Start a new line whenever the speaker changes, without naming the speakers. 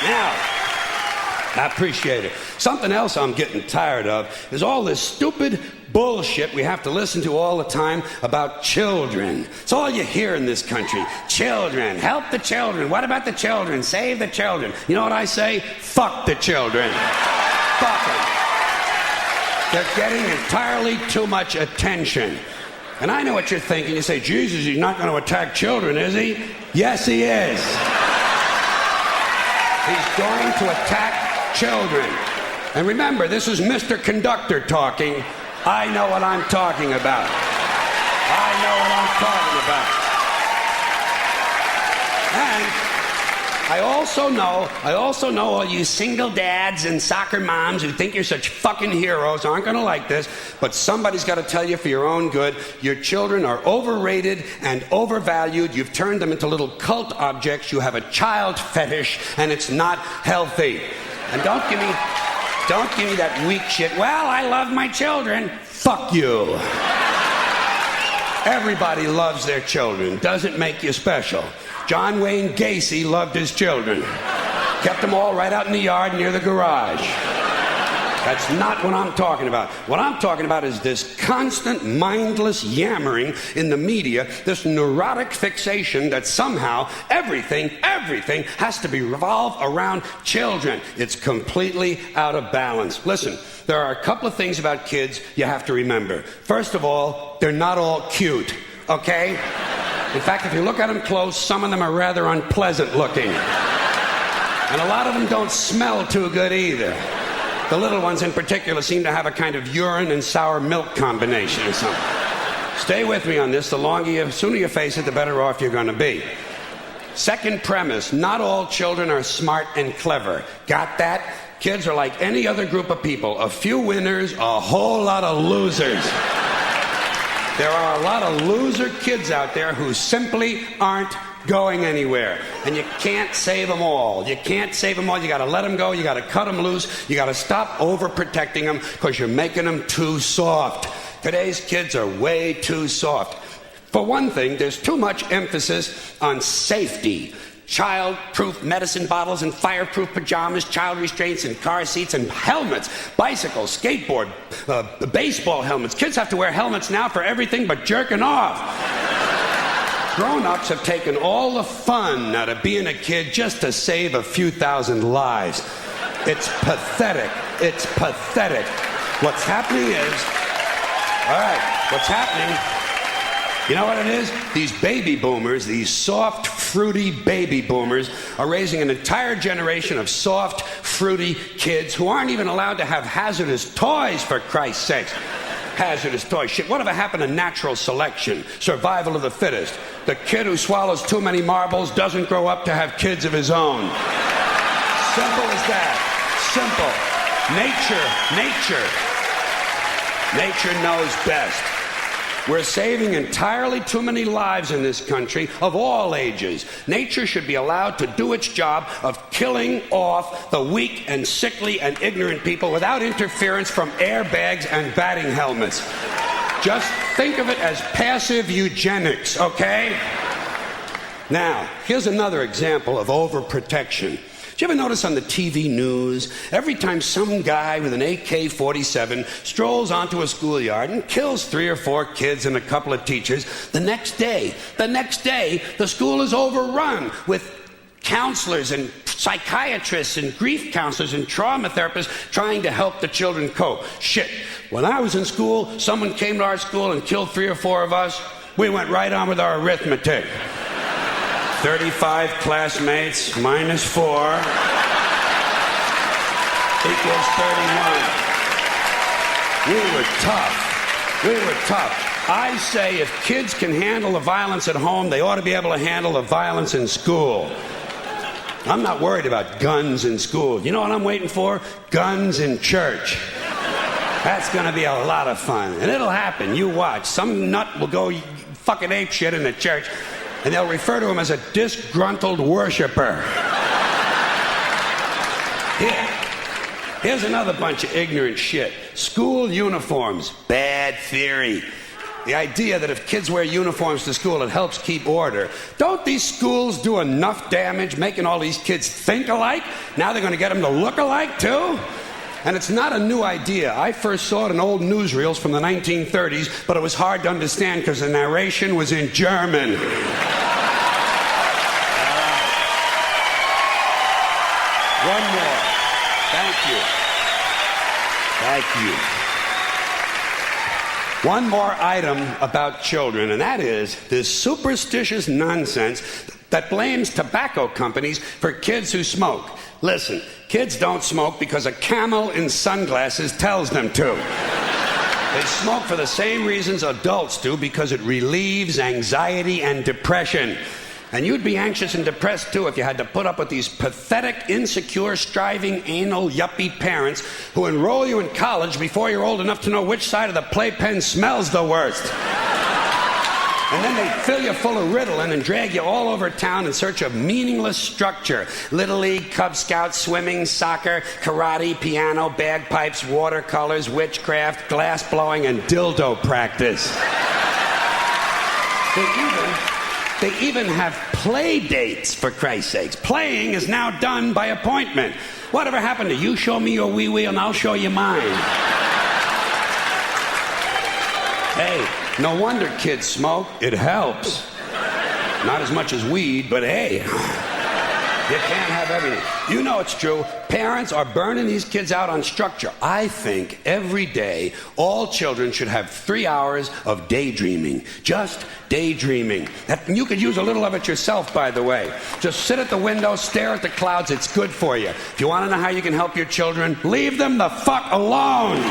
Now, I appreciate it. Something else I'm getting tired of is all this stupid bullshit we have to listen to all the time about children. It's all you hear in this country. Children. Help the children. What about the children? Save the children. You know what I say? Fuck the children. Fuck them. They're getting entirely too much attention. And I know what you're thinking. You say, Jesus, he's not going to attack children, is he? Yes, he is. He's going to attack children. And remember, this is Mr. Conductor talking. I know what I'm talking about. I know what I'm talking about. And I also know all you single dads and soccer moms who think you're such fucking heroes aren't going to like this, but somebody's got to tell you for your own good, your children are overrated and overvalued. You've turned them into little cult objects. You have a child fetish, and it's not healthy. And don't give me that weak shit. Well, I love my children. Fuck you. Everybody loves their children. Doesn't make you special. John Wayne Gacy loved his children. Kept them all right out in the yard near the garage. That's not what I'm talking about. What I'm talking about is this constant mindless yammering in the media, this neurotic fixation that somehow everything has to be revolved around children. It's completely out of balance. Listen, there are a couple of things about kids you have to remember. First of all, they're not all cute, okay? In fact, if you look at them close, some of them are rather unpleasant looking. And a lot of them don't smell too good either. The little ones in particular seem to have a kind of urine and sour milk combination or something. Stay with me on this. The sooner you face it, the better off you're going to be. Second premise, not all children are smart and clever. Got that? Kids are like any other group of people. A few winners, a whole lot of losers. There are a lot of loser kids out there who simply aren't going anywhere. And you can't save them all. You can't save them all. You got to let them go. You got to cut them loose. You got to stop overprotecting them because you're making them too soft. Today's kids are way too soft. For one thing, there's too much emphasis on safety. Child-proof medicine bottles and fireproof pajamas, child restraints and car seats and helmets, bicycles, skateboard, baseball helmets. Kids have to wear helmets now for everything but jerking off. Grown-ups have taken all the fun out of being a kid just to save a few thousand lives. It's pathetic. It's pathetic. What's happening is, you know what it is? These baby boomers, these soft, fruity baby boomers, are raising an entire generation of soft, fruity kids who aren't even allowed to have hazardous toys, for Christ's sakes. Hazardous toys. Shit, whatever happened to natural selection? Survival of the fittest. The kid who swallows too many marbles doesn't grow up to have kids of his own. Simple as that. Simple. Nature knows best. We're saving entirely too many lives in this country of all ages. Nature should be allowed to do its job of killing off the weak and sickly and ignorant people without interference from airbags and batting helmets. Just think of it as passive eugenics, okay? Now, here's another example of overprotection. Did you ever notice on the TV news, every time some guy with an AK-47 strolls onto a schoolyard and kills 3 or 4 kids and a couple of teachers, the next day, the school is overrun with counselors and psychiatrists and grief counselors and trauma therapists trying to help the children cope. Shit, when I was in school, someone came to our school and killed 3 or 4 of us. We went right on with our arithmetic. 35 classmates minus 4 equals 31. We were tough. I say if kids can handle the violence at home, they ought to be able to handle the violence in school. I'm not worried about guns in school. You know what I'm waiting for? Guns in church. That's going to be a lot of fun. And it'll happen. You watch. Some nut will go fucking apeshit in the church, and they'll refer to him as a disgruntled worshiper. Here's another bunch of ignorant shit. School uniforms, bad theory. The idea that if kids wear uniforms to school, it helps keep order. Don't these schools do enough damage making all these kids think alike? Now they're going to get them to look alike, too? And it's not a new idea. I first saw it in old newsreels from the 1930s, but it was hard to understand because the narration was in German. One more. Thank you. Thank you. One more item about children, and that is this superstitious nonsense that blames tobacco companies for kids who smoke. Listen, kids don't smoke because a camel in sunglasses tells them to. They smoke for the same reasons adults do, because it relieves anxiety and depression. And you'd be anxious and depressed, too, if you had to put up with these pathetic, insecure, striving, anal, yuppie parents who enroll you in college before you're old enough to know which side of the playpen smells the worst. And then they fill you full of Ritalin and drag you all over town in search of meaningless structure. Little League, Cub Scouts, swimming, soccer, karate, piano, bagpipes, watercolors, witchcraft, glass blowing, and dildo practice. They even have play dates, for Christ's sakes. Playing is now done by appointment. Whatever happened to you show me your wee-wee and I'll show you mine? Hey, no wonder kids smoke. It helps. Not as much as weed, but hey, you can't have everything. You know it's true. Parents are burning these kids out on structure. I think every day all children should have 3 hours of daydreaming. Just daydreaming. You could use a little of it yourself, by the way. Just sit at the window, stare at the clouds. It's good for you. If you want to know how you can help your children, leave them the fuck alone.